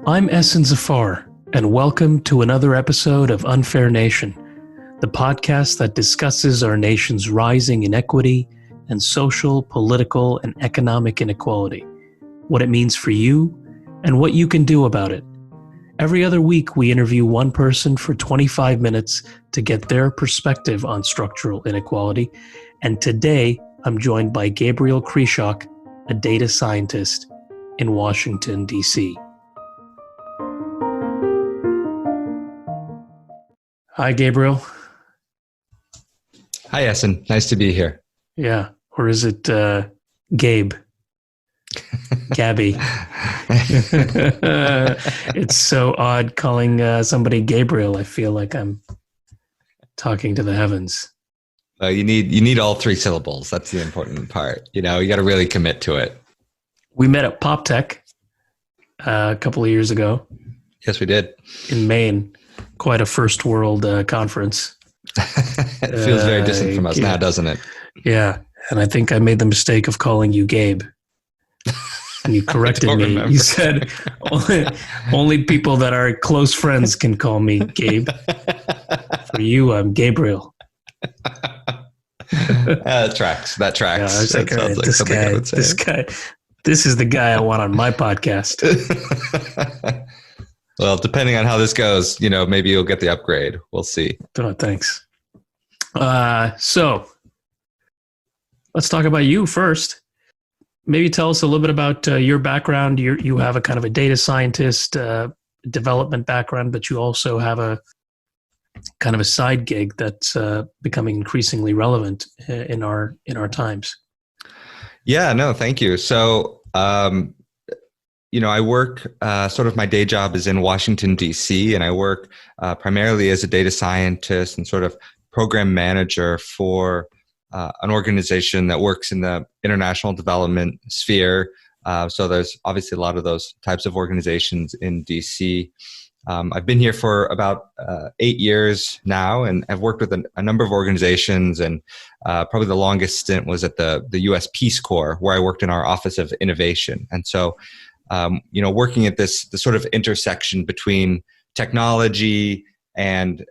I'm Essen Zafar, and welcome to another episode of UnfairNation, the podcast that discusses our nation's rising inequity and social, political, and economic inequality, what it means for you, and what you can do about it. Every other week, we interview one person for 25 minutes to get their perspective on structural inequality, and today I'm joined by Gabriel Krieshok, a data scientist in Washington, D.C. Hi, Gabriel. Hi, Essen. Nice to be here. Yeah. Or is it Gabe? Gabby. It's so odd calling somebody Gabriel. I feel like I'm talking to the heavens. You need all three syllables. That's the important part. You got to really commit to it. We met at PopTech a couple of years ago. Yes, we did. In Maine. Quite a first world conference. It feels very distant from us now, doesn't it? Yeah. And I think I made the mistake of calling you Gabe. And you corrected me. Remember. You said only people that are close friends can call me Gabe. For you, I'm Gabriel. That tracks. Yeah, I was like, this guy, this is the guy I want on my podcast. Well, depending on how this goes, maybe you'll get the upgrade. We'll see. Oh, thanks. So let's talk about you first. Maybe tell us a little bit about your background. You have a kind of a data scientist development background, but you also have a kind of a side gig that's becoming increasingly relevant in our times. Yeah, no, thank you. So, I work, sort of my day job is in Washington, D.C., and I work primarily as a data scientist and sort of program manager for an organization that works in the international development sphere. So there's obviously a lot of those types of organizations in D.C. I've been here for about 8 years now, and I've worked with a number of organizations, and probably the longest stint was at the U.S. Peace Corps, where I worked in our Office of Innovation. And so working at the sort of intersection between technology and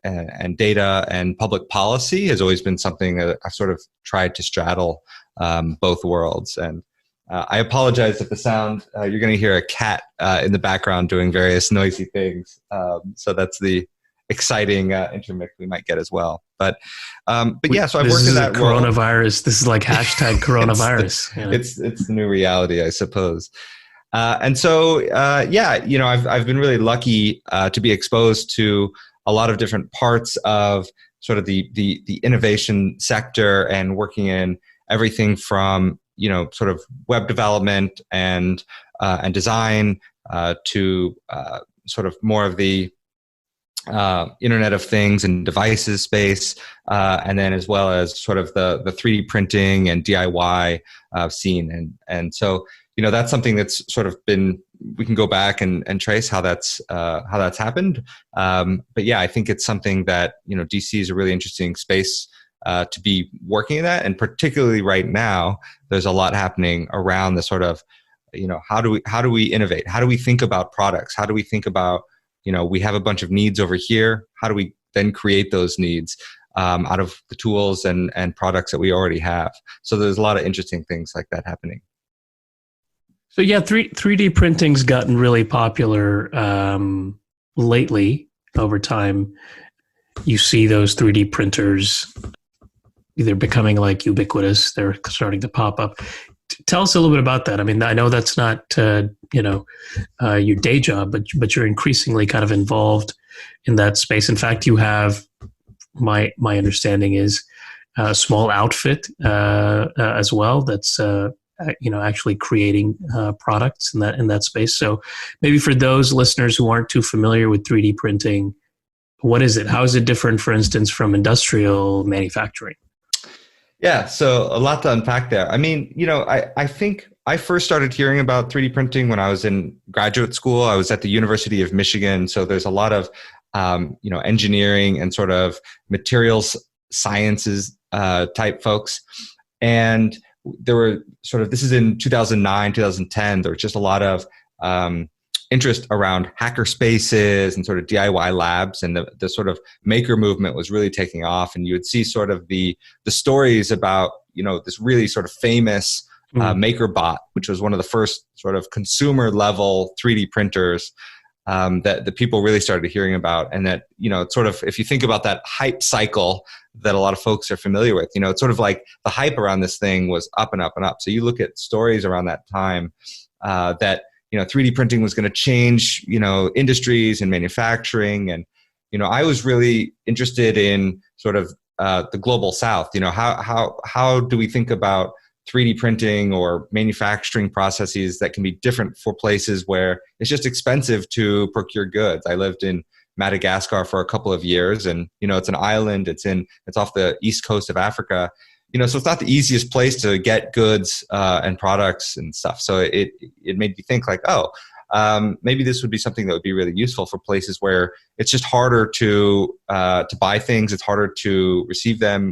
data and public policy has always been something that I've sort of tried to straddle both worlds. And I apologize if the sound, you're going to hear a cat in the background doing various noisy things. So that's the exciting intermix we might get as well. But yeah, so I've worked in that world. Coronavirus. This is like hashtag coronavirus. It's the new reality, I suppose. And so, I've been really lucky to be exposed to a lot of different parts of sort of the innovation sector, and working in everything from sort of web development and design to sort of more of the Internet of Things and devices space, and then as well as sort of the 3D printing and DIY scene, and so. That's something that's sort of been, we can go back and trace how that's happened. But yeah, I think it's something that, DC is a really interesting space to be working in that. And particularly right now, there's a lot happening around the sort of, how do we innovate? How do we think about products? How do we think about, we have a bunch of needs over here. How do we then create those needs out of the tools and products that we already have? So there's a lot of interesting things like that happening. So yeah, 3D printing's gotten really popular lately. Over time, you see those 3D printers either becoming like ubiquitous, they're starting to pop up. Tell us a little bit about that. I mean, I know that's not your day job, but you're increasingly kind of involved in that space. In fact, you have my understanding is a small outfit as well that's actually creating products in that space. So maybe for those listeners who aren't too familiar with 3D printing, what is it? How is it different, for instance, from industrial manufacturing? Yeah, so a lot to unpack there. I mean, I think I first started hearing about 3D printing when I was in graduate school. I was at the University of Michigan. So there's a lot of, engineering and sort of materials sciences type folks. And there were sort of, this is in 2009, 2010, there was just a lot of interest around hacker spaces and sort of DIY labs, and the sort of maker movement was really taking off. And you would see sort of the stories about, this really sort of famous MakerBot, which was one of the first sort of consumer level 3D printers that the people really started hearing about. And that, it's sort of, if you think about that hype cycle that a lot of folks are familiar with, it's sort of like the hype around this thing was up and up and up. So you look at stories around that time that, 3D printing was going to change, industries and manufacturing. And, I was really interested in sort of the global South. How do we think about 3D printing or manufacturing processes that can be different for places where it's just expensive to procure goods? I lived in Madagascar for a couple of years, and it's an island. It's off the east coast of Africa. So it's not the easiest place to get goods and products and stuff. So it made me think like, maybe this would be something that would be really useful for places where it's just harder to buy things. It's harder to receive them.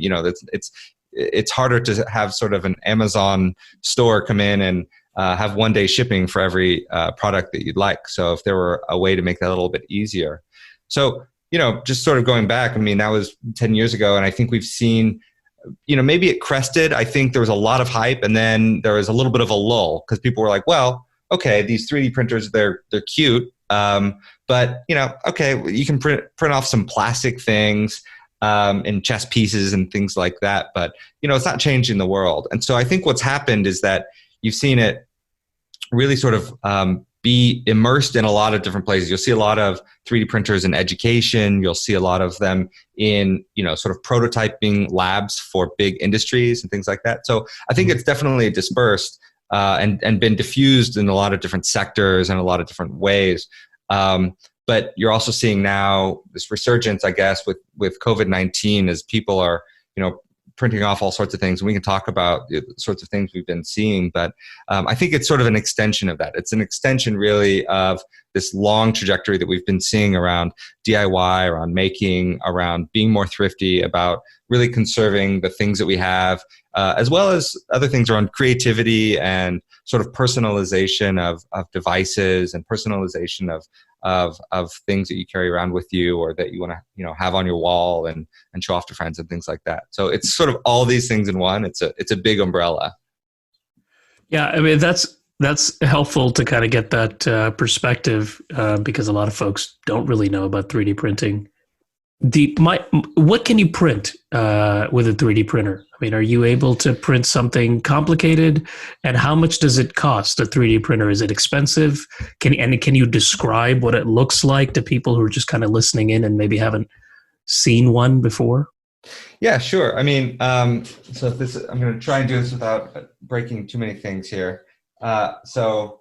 It's harder to have sort of an Amazon store come in and have one-day shipping for every product that you'd like. So if there were a way to make that a little bit easier. So, just sort of going back, that was 10 years ago. And I think we've seen, maybe it crested. I think there was a lot of hype, and then there was a little bit of a lull because people were like, well, okay, these 3D printers, they're cute. But, okay, you can print off some plastic things in chess pieces and things like that. But, it's not changing the world. And so I think what's happened is that you've seen it really sort of be immersed in a lot of different places. You'll see a lot of 3D printers in education. You'll see a lot of them in, sort of prototyping labs for big industries and things like that. So I think it's definitely dispersed and been diffused in a lot of different sectors and a lot of different ways. But you're also seeing now this resurgence, I guess, with COVID-19 as people are, printing off all sorts of things. And we can talk about the sorts of things we've been seeing. But I think it's sort of an extension of that. It's an extension really of this long trajectory that we've been seeing around DIY, around making, around being more thrifty, about really conserving the things that we have, as well as other things around creativity and sort of personalization of devices and personalization of things that you carry around with you or that you want to have on your wall and show off to friends and things like that. So it's sort of all these things in one. It's a big umbrella. Yeah, that's helpful to kind of get that perspective because a lot of folks don't really know about 3D printing. What can you print with a 3D printer? Are you able to print something complicated? And how much does it cost, a 3D printer? Is it expensive? Can you describe what it looks like to people who are just kind of listening in and maybe haven't seen one before? Yeah, sure. I'm going to try and do this without breaking too many things here. So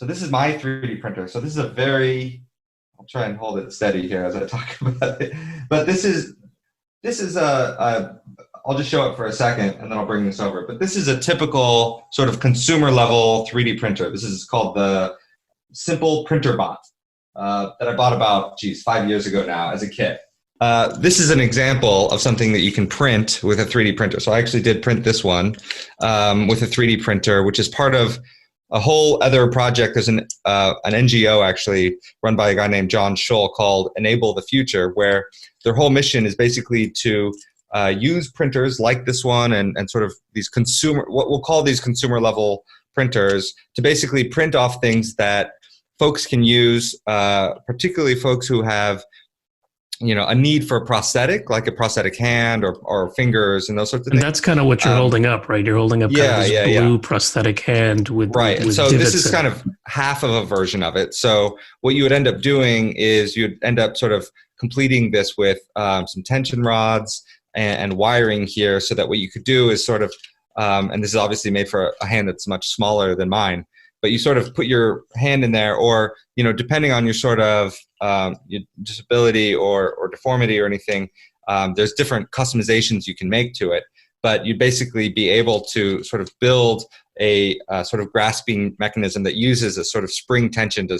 this is my 3D printer. So this is I'll try and hold it steady here as I talk about it. But this is I'll just show it for a second and then I'll bring this over. But this is a typical sort of consumer level 3D printer. This is called the Simple Printer Bot that I bought about 5 years ago now as a kit. This is an example of something that you can print with a 3D printer. So I actually did print this one with a 3D printer, which is part of a whole other project. There's an NGO actually run by a guy named John Scholl called Enable the Future, where their whole mission is basically to use printers like this one and sort of these what we'll call these consumer level printers to basically print off things that folks can use, particularly folks who have a need for a prosthetic, like a prosthetic hand or fingers and those sorts of things. And that's kind of what you're holding up, right? You're holding up this blue prosthetic hand with right. With so this is kind of half of a version of it. So what you would end up doing is you'd end up sort of completing this with some tension rods and wiring here, so that what you could do is sort of, and this is obviously made for a hand that's much smaller than mine, but you sort of put your hand in there, or depending on your sort of your disability or deformity or anything, there's different customizations you can make to it. But you'd basically be able to sort of build a sort of grasping mechanism that uses a sort of spring tension to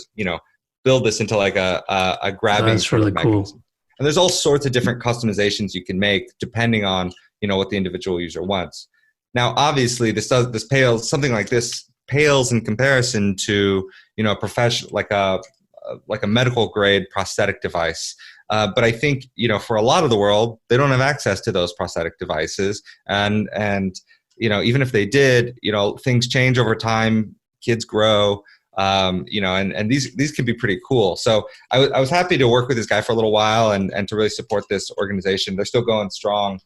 build this into like a grabbing. That's really mechanism. Cool. And there's all sorts of different customizations you can make depending on what the individual user wants. Now, obviously, something like this pales in comparison to, a profession like a medical grade prosthetic device. But I think, for a lot of the world, they don't have access to those prosthetic devices. And even if they did, things change over time, kids grow, and these can be pretty cool. So I was happy to work with this guy for a little while and to really support this organization. They're still going strong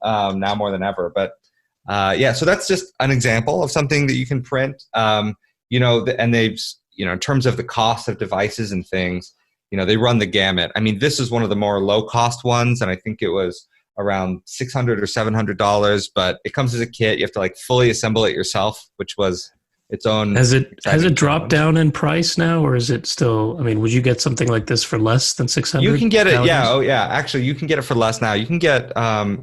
now more than ever. But so that's just an example of something that you can print. And they've, in terms of the cost of devices and things, they run the gamut. I mean, this is one of the more low cost ones, and I think it was around $600 or $700, but it comes as a kit. You have to like fully assemble it yourself, which was its own. Has it dropped down in price now, or is it still? I mean, would you get something like this for less than $600? You can get it. Nowadays? Yeah. Oh, yeah. Actually, you can get it for less now. You can get,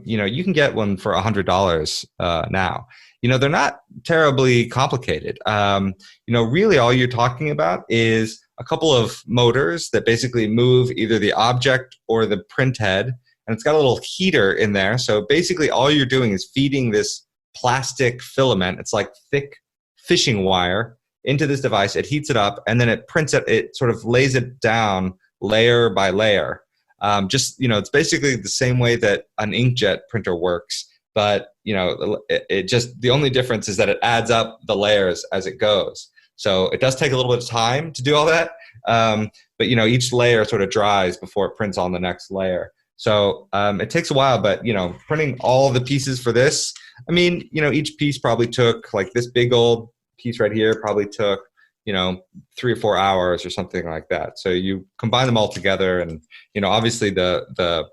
you can get one for $100 now. They're not terribly complicated. Really all you're talking about is a couple of motors that basically move either the object or the print head, and it's got a little heater in there. So basically all you're doing is feeding this plastic filament. It's like thick fishing wire into this device. It heats it up, and then it prints it. It sort of lays it down layer by layer. It's basically the same way that an inkjet printer works. But, it just, the only difference is that it adds up the layers as it goes. So it does take a little bit of time to do all that. But, each layer sort of dries before it prints on the next layer. So it takes a while, but, printing all of the pieces for this, I mean, each piece probably took, like this big old piece right here probably took, 3 or 4 hours or something like that. So you combine them all together, and, obviously the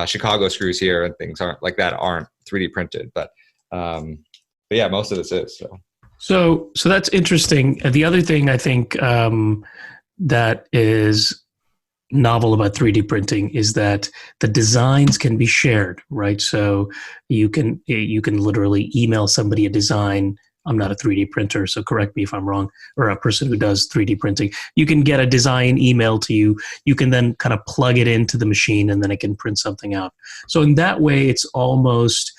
Chicago screws here and things aren't 3D printed, but yeah, most of this is. So that's interesting. The other thing I think that is novel about 3D printing is that the designs can be shared, right? So you can literally email somebody a design. I'm not a 3D printer, so correct me if I'm wrong, or a person who does 3D printing. You can get a design emailed to you. You can then kind of plug it into the machine, and then it can print something out. So in that way, it's almost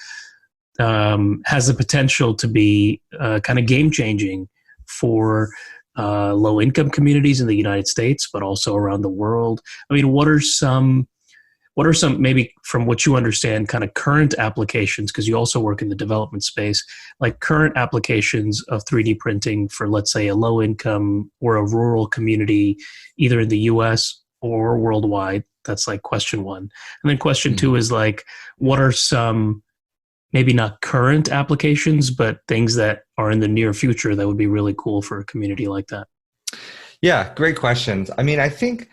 has the potential to be kind of game-changing for low-income communities in the United States, but also around the world. I mean, what are some, maybe from what you understand, kind of current applications, because you also work in the development space, like current applications of 3D printing for, let's say, a low-income or a rural community, either in the US or worldwide? That's like question one. And then question two is like, what are some, maybe not current applications, but things that are in the near future that would be really cool for a community like that? Yeah, great questions. I mean, I think,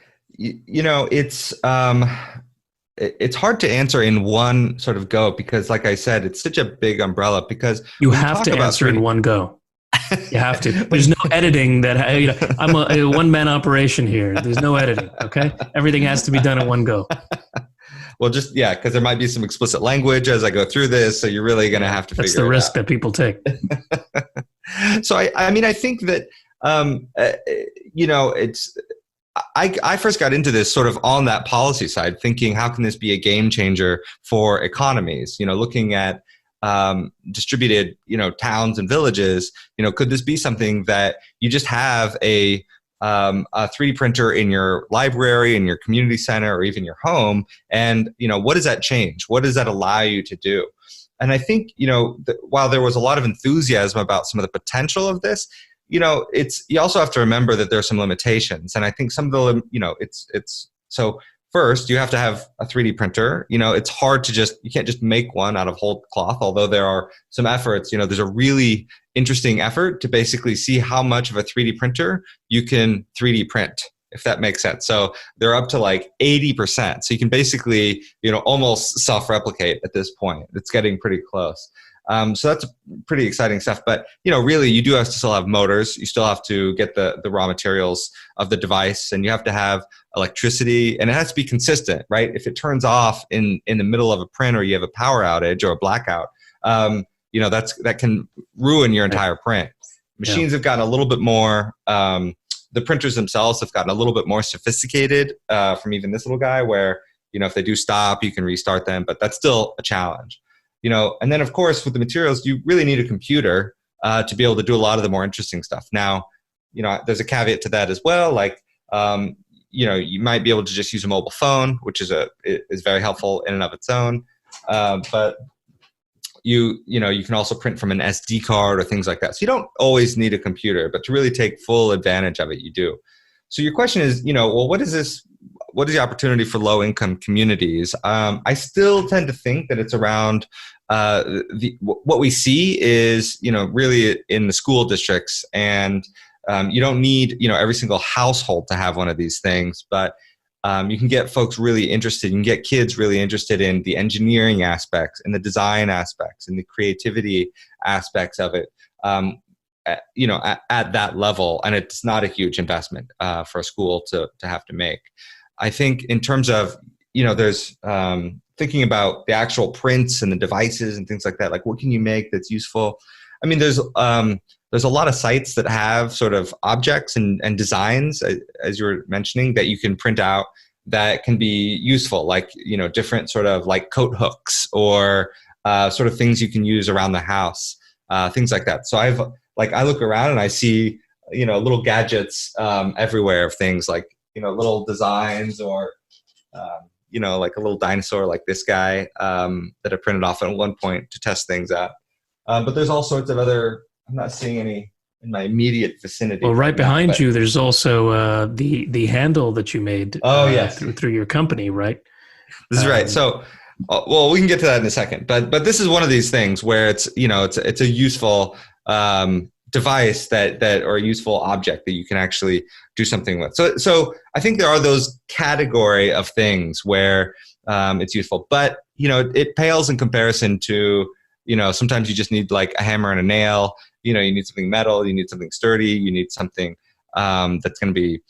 it's hard to answer in one sort of go, because like I said, it's such a big umbrella, because you have to answer in one go. You have to. There's no editing that, I'm a one-man operation here. There's no editing. Okay. Everything has to be done in one go. Well, because there might be some explicit language as I go through this, so you're really going to have to figure it out. That's the risk that people take. So I think that I first got into this sort of on that policy side, thinking how can this be a game changer for economies? Looking at distributed towns and villages. Could this be something that you just have a 3D printer in your library, in your community center, or even your home? And, what does that change? What does that allow you to do? And I think, while there was a lot of enthusiasm about some of the potential of this, you also have to remember that there are some limitations. And I think some of the, so first you have to have a 3D printer. It's hard to you can't just make one out of whole cloth, although there are some efforts. There's a really interesting effort to basically see how much of a 3D printer you can 3D print, if that makes sense. So they're up to like 80%. So you can basically, almost self-replicate at this point. It's getting pretty close. So that's pretty exciting stuff. But, really, you do have to still have motors. You still have to get the raw materials of the device, and you have to have electricity, and it has to be consistent, right? If it turns off in the middle of a print, or you have a power outage or a blackout, that can ruin your entire print. Machines have gotten a little bit more, the printers themselves have gotten a little bit more sophisticated from even this little guy, where, if they do stop, you can restart them, but that's still a challenge. And then of course with the materials, you really need a computer to be able to do a lot of the more interesting stuff. Now, there's a caveat to that as well. Like, you might be able to just use a mobile phone, which is very helpful in and of its own. But you can also print from an SD card or things like that. So you don't always need a computer, but to really take full advantage of it, you do. So your question is, well, what is this? What is the opportunity for low-income communities? I still tend to think that it's around what we see is, really in the school districts, and you don't need, every single household to have one of these things, but you can get folks really interested. You can get kids really interested in the engineering aspects and the design aspects and the creativity aspects of it. At that level, and it's not a huge investment for a school to have to make. I think in terms of, there's thinking about the actual prints and the devices and things like that. Like, what can you make that's useful? I mean, there's a lot of sites that have sort of objects and designs, as you were mentioning, that you can print out that can be useful, like, different sort of like coat hooks or sort of things you can use around the house, things like that. So I look around and I see, little gadgets everywhere of things like, little designs or, like a little dinosaur like this guy that I printed off at one point to test things out. But there's all sorts of other, I'm not seeing any in my immediate vicinity. Well, right behind you, there's also the handle that you made yes. through your company, right? This is right. So, well, we can get to that in a second, but this is one of these things where it's, it's a useful device that or a useful object that you can actually do something with. So I think there are those category of things where it's useful, but it pales in comparison to, sometimes you just need like a hammer and a nail. You need something metal, you need something sturdy, you need something that's going to be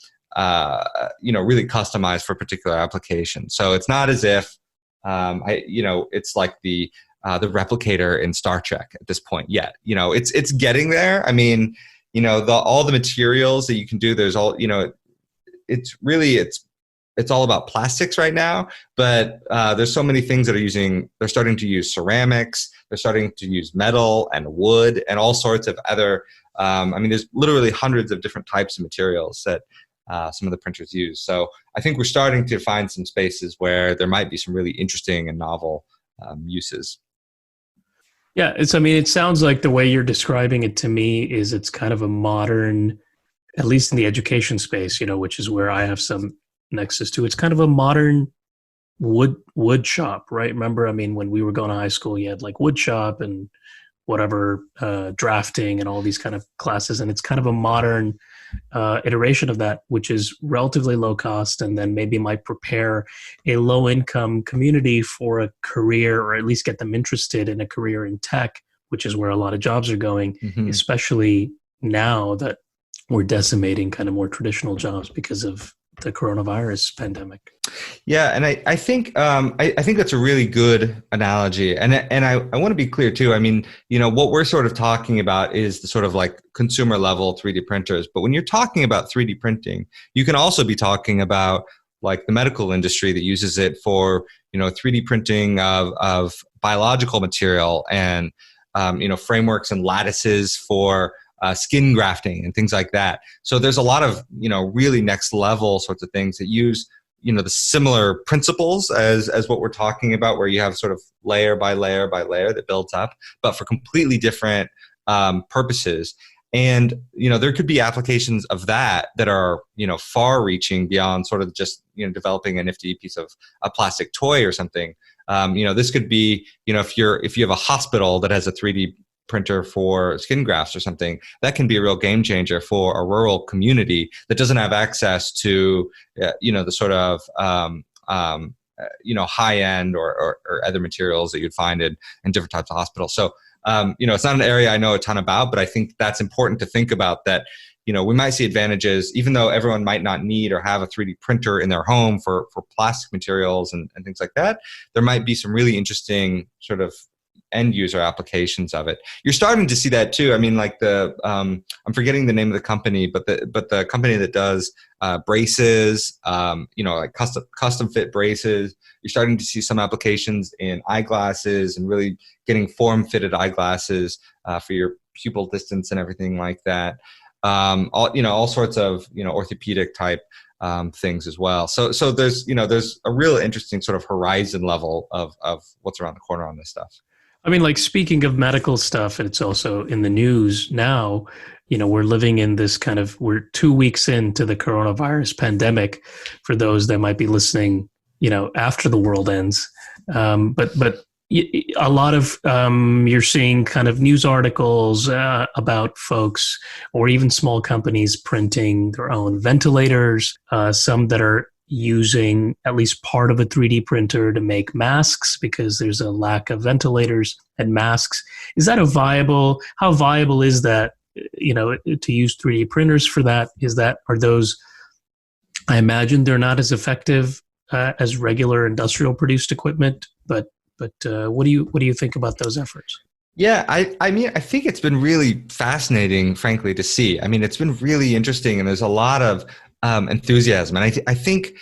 really customized for a particular application. So it's not as if it's like the replicator in Star Trek at this point yet. It's getting there. I mean, all the materials that you can do, there's all, it's all about plastics right now, but there's so many things that they're starting to use ceramics, they're starting to use metal and wood and all sorts of other, there's literally hundreds of different types of materials that some of the printers use. So I think we're starting to find some spaces where there might be some really interesting and novel uses. Yeah, it sounds like the way you're describing it to me is it's kind of a modern, at least in the education space, which is where I have some nexus to. It's kind of a modern wood shop, right? Remember, when we were going to high school, you had like wood shop and whatever, drafting and all these kind of classes. And it's kind of a modern iteration of that, which is relatively low cost and then maybe might prepare a low income community for a career, or at least get them interested in a career in tech, which is where a lot of jobs are going, especially now that we're decimating kind of more traditional jobs because of the coronavirus pandemic. Yeah, and I think that's a really good analogy, and I want to be clear too. What we're sort of talking about is the sort of like consumer level 3D printers, but when you're talking about 3D printing, you can also be talking about like the medical industry that uses it for 3D printing of biological material and frameworks and lattices for skin grafting and things like that. So there's a lot of, really next level sorts of things that use, the similar principles as what we're talking about, where you have sort of layer by layer by layer that builds up, but for completely different purposes. And, there could be applications of that are, far reaching beyond sort of just, developing a nifty piece of a plastic toy or something. This could be, if you have a hospital that has a 3D printer for skin grafts or something, that can be a real game changer for a rural community that doesn't have access to, the sort of, high end or other materials that you'd find in different types of hospitals. So, it's not an area I know a ton about, but I think that's important to think about that, we might see advantages, even though everyone might not need or have a 3D printer in their home for plastic materials and things like that. There might be some really interesting sort of end user applications of it. You're starting to see that too. Like I'm forgetting the name of the company, but the company that does braces, like custom fit braces. You're starting to see some applications in eyeglasses and really getting form fitted eyeglasses for your pupil distance and everything like that. All sorts of orthopedic type things as well. So there's a real interesting sort of horizon level of what's around the corner on this stuff. I mean, like, speaking of medical stuff, it's also in the news now. We're living in this we're 2 weeks into the coronavirus pandemic for those that might be listening, after the world ends. But a lot of you're seeing kind of news articles about folks or even small companies printing their own ventilators, some that are using at least part of a 3D printer to make masks because there's a lack of ventilators and masks. Is that how viable is that, to use 3D printers for that? Are those, I imagine they're not as effective as regular industrial produced equipment, but what do you think about those efforts? Yeah, I mean, I think it's been really fascinating, frankly, to see. I mean, it's been really interesting, and there's a lot of enthusiasm, and I think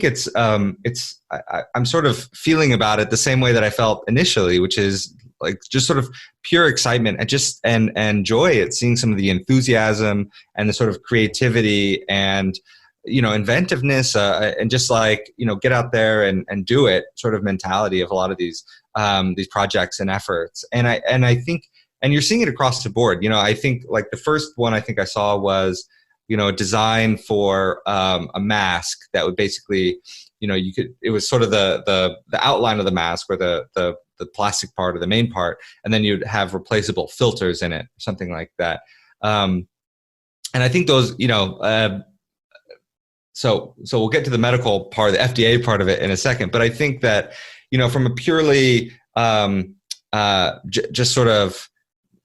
it's I'm sort of feeling about it the same way that I felt initially, which is like just sort of pure excitement and joy at seeing some of the enthusiasm and the sort of creativity and inventiveness and just like get out there and do it sort of mentality of a lot of these projects and efforts. And I think, and you're seeing it across the board. I think like the first one I think I saw was a design for a mask that would basically it was sort of the outline of the mask, or the plastic part or the main part, and then you'd have replaceable filters in it, something like that. And I think those So we'll get to the medical part, the FDA part of it in a second. But I think that, from a purely just sort of,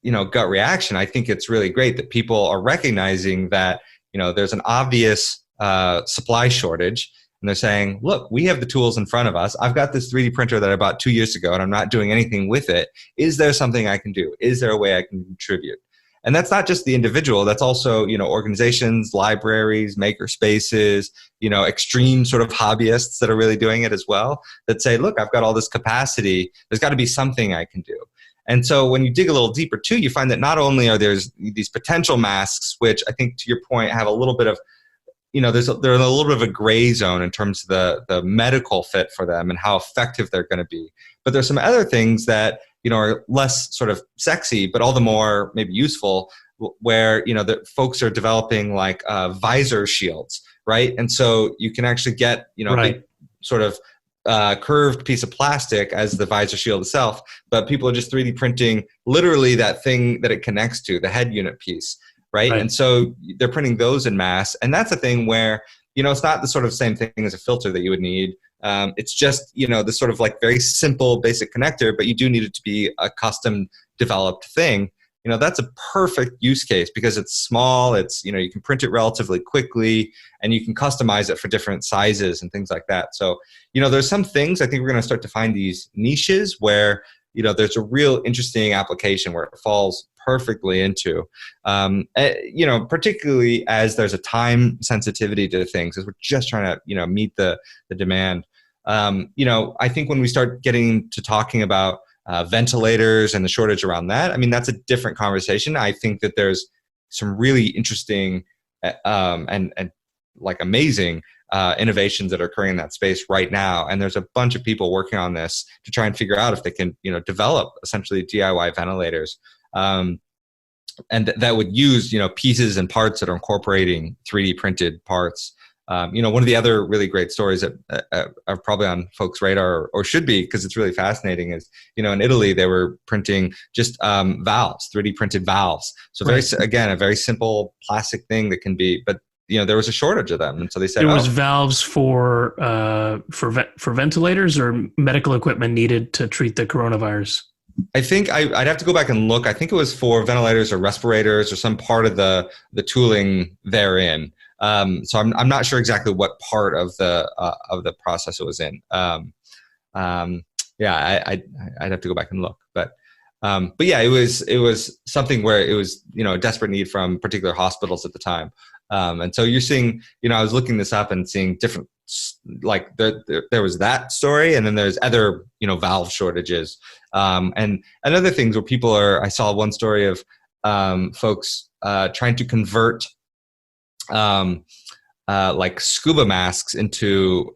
gut reaction, I think it's really great that people are recognizing that, there's an obvious supply shortage. And they're saying, look, we have the tools in front of us. I've got this 3D printer that I bought 2 years ago, and I'm not doing anything with it. Is there something I can do? Is there a way I can contribute? And that's not just the individual, that's also, organizations, libraries, maker spaces, extreme sort of hobbyists that are really doing it as well, that say, look, I've got all this capacity, there's got to be something I can do. And so when you dig a little deeper too, you find that not only are there these potential masks, which I think to your point have a little bit of, they're in a little bit of a gray zone in terms of the medical fit for them and how effective they're going to be. But there's some other things that, are less sort of sexy, but all the more maybe useful, where, the folks are developing like visor shields, right? And so you can actually get, right. big sort of curved piece of plastic as the visor shield itself, but people are just 3D printing literally that thing that it connects to, the head unit piece, right? And so they're printing those en masse. And that's a thing where, it's not the sort of same thing as a filter that you would need. It's just, this sort of like very simple basic connector, but you do need it to be a custom developed thing. That's a perfect use case because it's small, it's, you can print it relatively quickly and you can customize it for different sizes and things like that. So, there's some things I think we're going to start to find these niches where, there's a real interesting application where it falls perfectly into, particularly as there's a time sensitivity to things, as we're just trying to, meet the demand. I think when we start getting to talking about ventilators and the shortage around that, I mean, that's a different conversation. I think that there's some really interesting and like amazing innovations that are occurring in that space right now. And there's a bunch of people working on this to try and figure out if they can, develop essentially DIY ventilators. And that would use, pieces and parts that are incorporating 3D printed parts. One of the other really great stories that are probably on folks' radar or should be, because it's really fascinating, is, in Italy, they were printing just valves, 3D printed valves. So again, a very simple plastic thing that can be, but there was a shortage of them. And so they said, there was valves for ventilators or medical equipment needed to treat the coronavirus. I think I'd have to go back and look. I think it was for ventilators or respirators or some part of the tooling therein. So I'm not sure exactly what part of the process it was in. I'd have to go back and look. But yeah, it was something where it was a desperate need from particular hospitals at the time. And so you're seeing, I was looking this up and seeing different like there was that story, and then there's other, valve shortages, and other things where people I saw one story of folks trying to convert like scuba masks into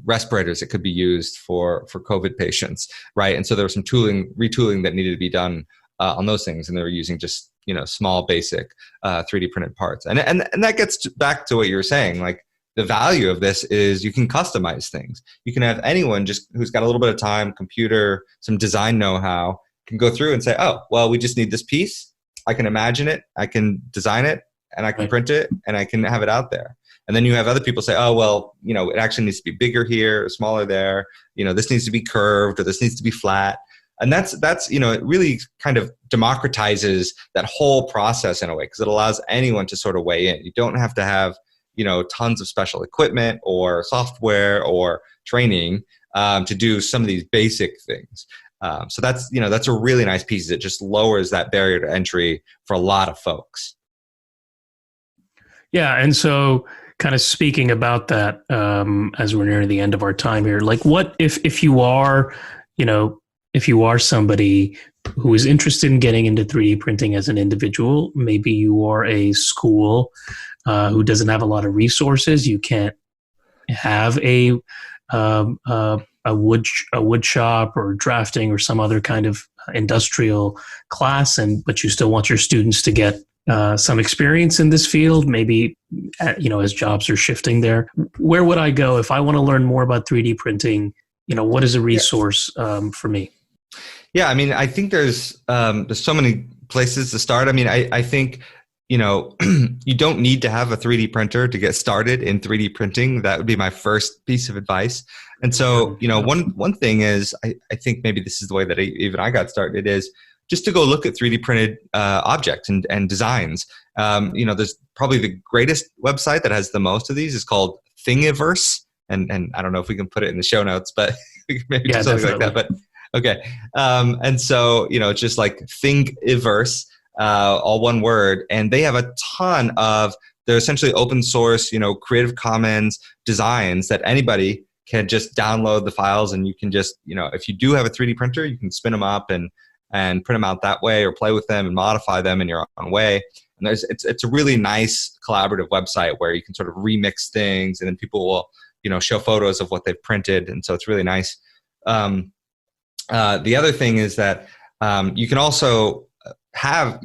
respirators that could be used for COVID patients, right? And so there was some retooling that needed to be done on those things, and they were using just small, basic 3D printed parts. And that gets back to what you were saying. Like, the value of this is you can customize things. You can have anyone just who's got a little bit of time, computer, some design know-how, can go through and say, oh, well, we just need this piece. I can imagine it, I can design it, and I can print it, and I can have it out there. And then you have other people say, oh, well, it actually needs to be bigger here or smaller there. This needs to be curved, or this needs to be flat. And that's it really kind of democratizes that whole process in a way, because it allows anyone to sort of weigh in. You don't have to have, tons of special equipment or software or training to do some of these basic things. So that's a really nice piece. It just lowers that barrier to entry for a lot of folks. Yeah. And so, kind of speaking about that, as we're nearing the end of our time here, like, what if you are, if you are somebody who is interested in getting into 3D printing as an individual, maybe you are a school who doesn't have a lot of resources, you can't have a wood shop or drafting or some other kind of industrial class, but you still want your students to get some experience in this field, maybe, as jobs are shifting there. Where would I go if I want to learn more about 3D printing? What is a resource for me? Yeah, I mean, I think there's so many places to start. I mean, I think, you don't need to have a 3D printer to get started in 3D printing. That would be my first piece of advice. And so, one thing is, I think maybe this is the way that even I got started, is just to go look at 3D printed objects and designs. There's probably the greatest website that has the most of these is called Thingiverse. And I don't know if we can put it in the show notes, but we can maybe do something like that. But okay. And so, it's just like Thingiverse, all one word. And they have a ton of, they're essentially open source, Creative Commons designs that anybody can just download the files, and you can just, if you do have a 3D printer, you can spin them up and print them out that way, or play with them and modify them in your own way. And it's a really nice collaborative website where you can sort of remix things, and then people will, show photos of what they've printed. And so it's really nice. The other thing is that you can also have,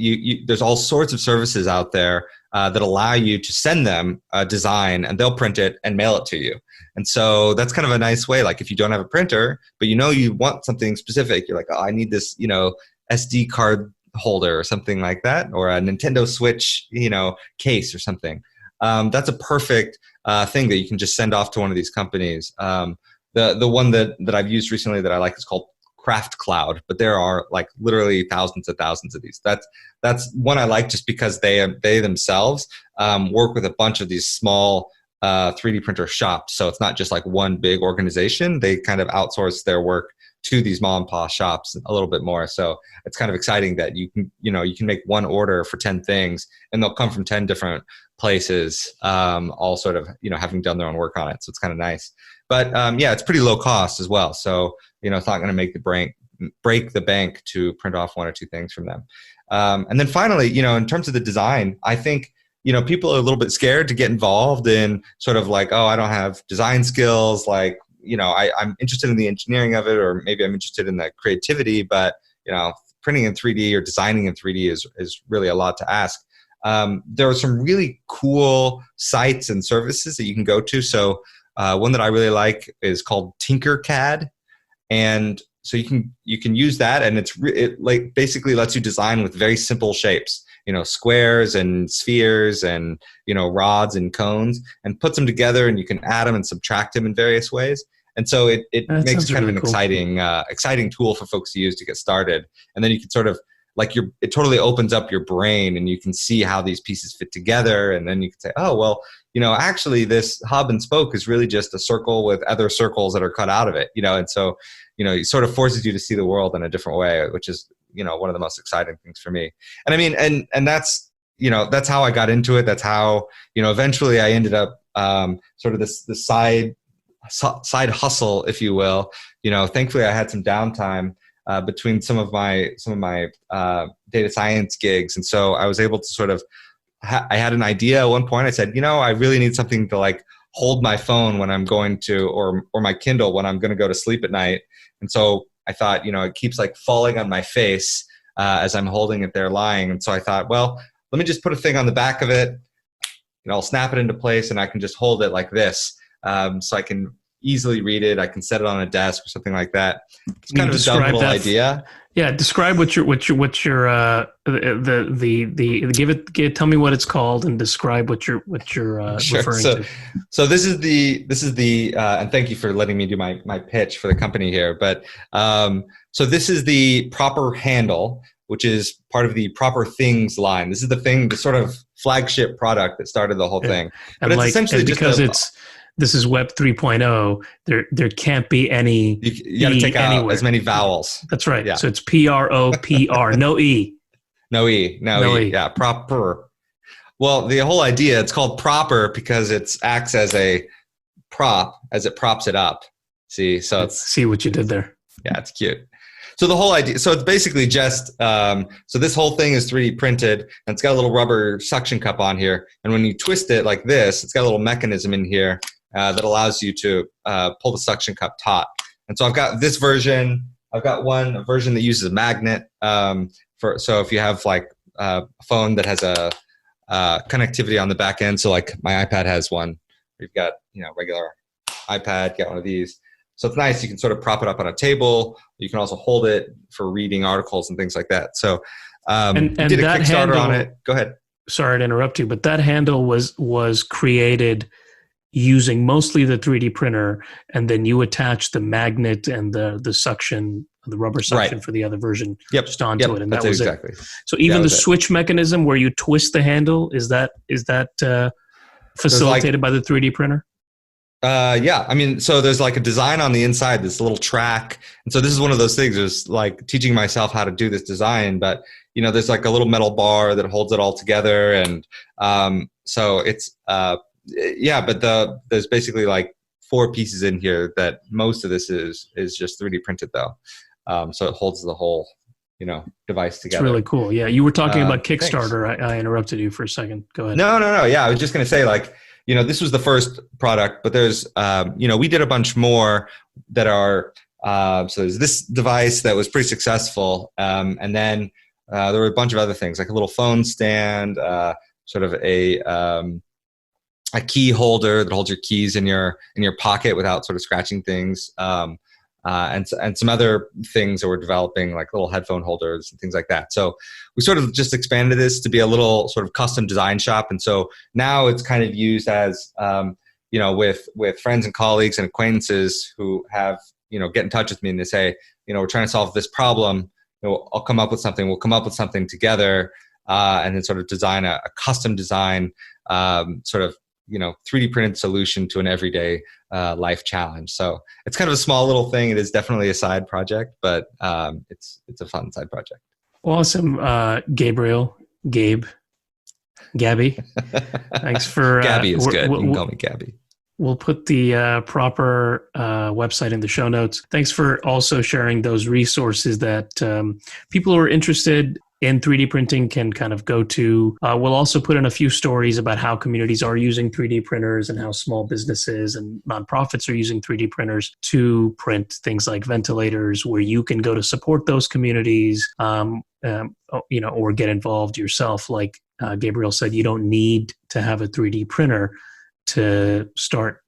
there's all sorts of services out there that allow you to send them a design, and they'll print it and mail it to you. And so that's kind of a nice way. Like, if you don't have a printer, but you want something specific, you're like, oh, I need this, SD card holder or something like that, or a Nintendo Switch, case or something. That's a perfect thing that you can just send off to one of these companies. The one that I've used recently that I like is called Craft Cloud, but there are like literally thousands of these. That's one I like just because they themselves work with a bunch of these small 3D printer shops. So it's not just like one big organization. They kind of outsource their work to these mom and pop shops a little bit more. So it's kind of exciting that you can make one order for 10 things, and they'll come from 10 different places, all sort of, having done their own work on it. So it's kind of nice. But it's pretty low cost as well. So, it's not going to make break the bank to print off one or two things from them. And then finally, in terms of the design, I think, people are a little bit scared to get involved in sort of like, oh, I don't have design skills. Like, I'm interested in the engineering of it, or maybe I'm interested in the creativity, but, printing in 3D or designing in 3D is really a lot to ask. There are some really cool sites and services that you can go to. So one that I really like is called Tinkercad. And so you can use that, and it like basically lets you design with very simple shapes, squares and spheres and, rods and cones, and puts them together, and you can add them and subtract them in various ways. And so it makes kind of an exciting tool for folks to use to get started. And then you can sort of it totally opens up your brain, and you can see how these pieces fit together. And then you can say, oh, well, actually this hub and spoke is really just a circle with other circles that are cut out of it, and so, it sort of forces you to see the world in a different way, which is, one of the most exciting things for me. And I mean, and that's, that's how I got into it. That's how, eventually I ended up sort of this side side hustle, if you will. Thankfully I had some downtime between some of my data science gigs, and so I was able to sort of. I had an idea at one point. I said, I really need something to like hold my phone when I'm going to, or my Kindle when I'm going to go to sleep at night. And so I thought, it keeps like falling on my face as I'm holding it there lying. And so I thought, well, let me just put a thing on the back of it. I'll snap it into place and I can just hold it like this. So I can easily read it. I can set it on a desk or something like that. It's kind of a dumb little idea. Yeah, describe tell me what it's called and describe what you're sure. referring to. So this is the and thank you for letting me do my pitch for the company here. But so this is the Proper handle, which is part of the ProprThings line. This is the sort of flagship product that started the whole thing. But it's essentially because this is Web 3.0. There can't be any. You got to take out as many vowels. That's right. Yeah. So it's PROPR, no E. No E. Yeah, proper. Well, the whole idea, it's called proper because it acts as a prop as it props it up. See, so Let's see what you did there. Yeah, it's cute. So the whole idea, so it's basically just, so this whole thing is 3D printed and it's got a little rubber suction cup on here. And when you twist it like this, it's got a little mechanism in here that allows you to pull the suction cup taut. And so I've got this version. I've got a version that uses a magnet. So if you have like a phone that has a connectivity on the back end, so like my iPad has one. We've got regular iPad, got one of these. So it's nice. You can sort of prop it up on a table. You can also hold it for reading articles and things like that. So and did a Kickstarter on it. Go ahead. Sorry to interrupt you, but that handle was created using mostly the 3D printer, and then you attach the magnet and the suction, the rubber suction for the other version just onto it, and that was exactly it. So even the switch mechanism where you twist the handle, is that facilitated by the 3D printer? Yeah, I mean, so there's like a design on the inside, this little track. And so this is one of those things, there's like teaching myself how to do this design, but there's like a little metal bar that holds it all together. And so it's, but there's basically like 4 pieces in here that most of this is just 3D printed though. So it holds the whole, device together. It's really cool. Yeah. You were talking about Kickstarter. I interrupted you for a second. Go ahead. No. Yeah. I was just going to say like, this was the first product, but there's, we did a bunch more that are, so there's this device that was pretty successful. And then there were a bunch of other things, like a little phone stand, sort of a key holder that holds your keys in your pocket without sort of scratching things. And some other things that we're developing, like little headphone holders and things like that. So we sort of just expanded this to be a little sort of custom design shop. And so now it's kind of used as, with friends and colleagues and acquaintances who have, get in touch with me and they say, we're trying to solve this problem. I'll come up with something. We'll come up with something together and then sort of design a custom design, sort of, 3D printed solution to an everyday life challenge. So it's kind of a small little thing. It is definitely a side project, but it's a fun side project. Awesome, Gabriel, Gabby. Thanks for Gabby is good. You can call me Gabby. We'll put the proper website in the show notes. Thanks for also sharing those resources that people who are interested in 3D printing can kind of go to. We'll also put in a few stories about how communities are using 3D printers and how small businesses and nonprofits are using 3D printers to print things like ventilators, where you can go to support those communities, or get involved yourself. Like Gabriel said, you don't need to have a 3D printer to start,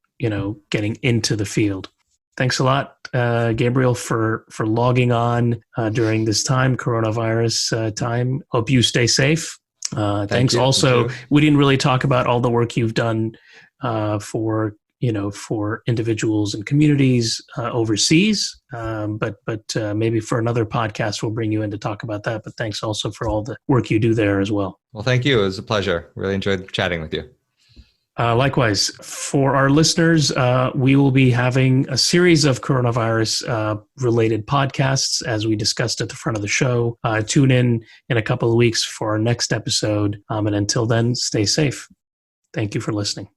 getting into the field. Thanks a lot, Gabriel, for logging on during this time, coronavirus time. Hope you stay safe. Thanks. Also, we didn't really talk about all the work you've done for individuals and communities overseas, but maybe for another podcast we'll bring you in to talk about that. But thanks also for all the work you do there as well. Well, thank you. It was a pleasure. Really enjoyed chatting with you. Likewise, for our listeners, we will be having a series of coronavirus related podcasts, as we discussed at the front of the show. Tune in a couple of weeks for our next episode. And until then, stay safe. Thank you for listening.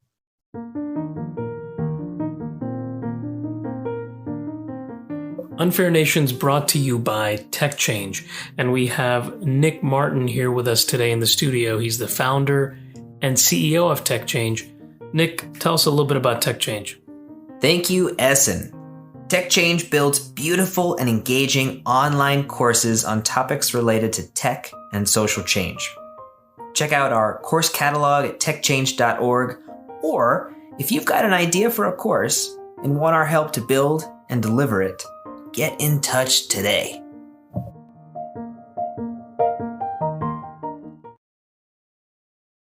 Unfair Nation's brought to you by Tech Change, and we have Nick Martin here with us today in the studio. He's the founder and CEO of Tech Change. Nick, tell us a little bit about Tech Change. Thank you, Essen. Tech Change builds beautiful and engaging online courses on topics related to tech and social change. Check out our course catalog at techchange.org, or if you've got an idea for a course and want our help to build and deliver it, get in touch today.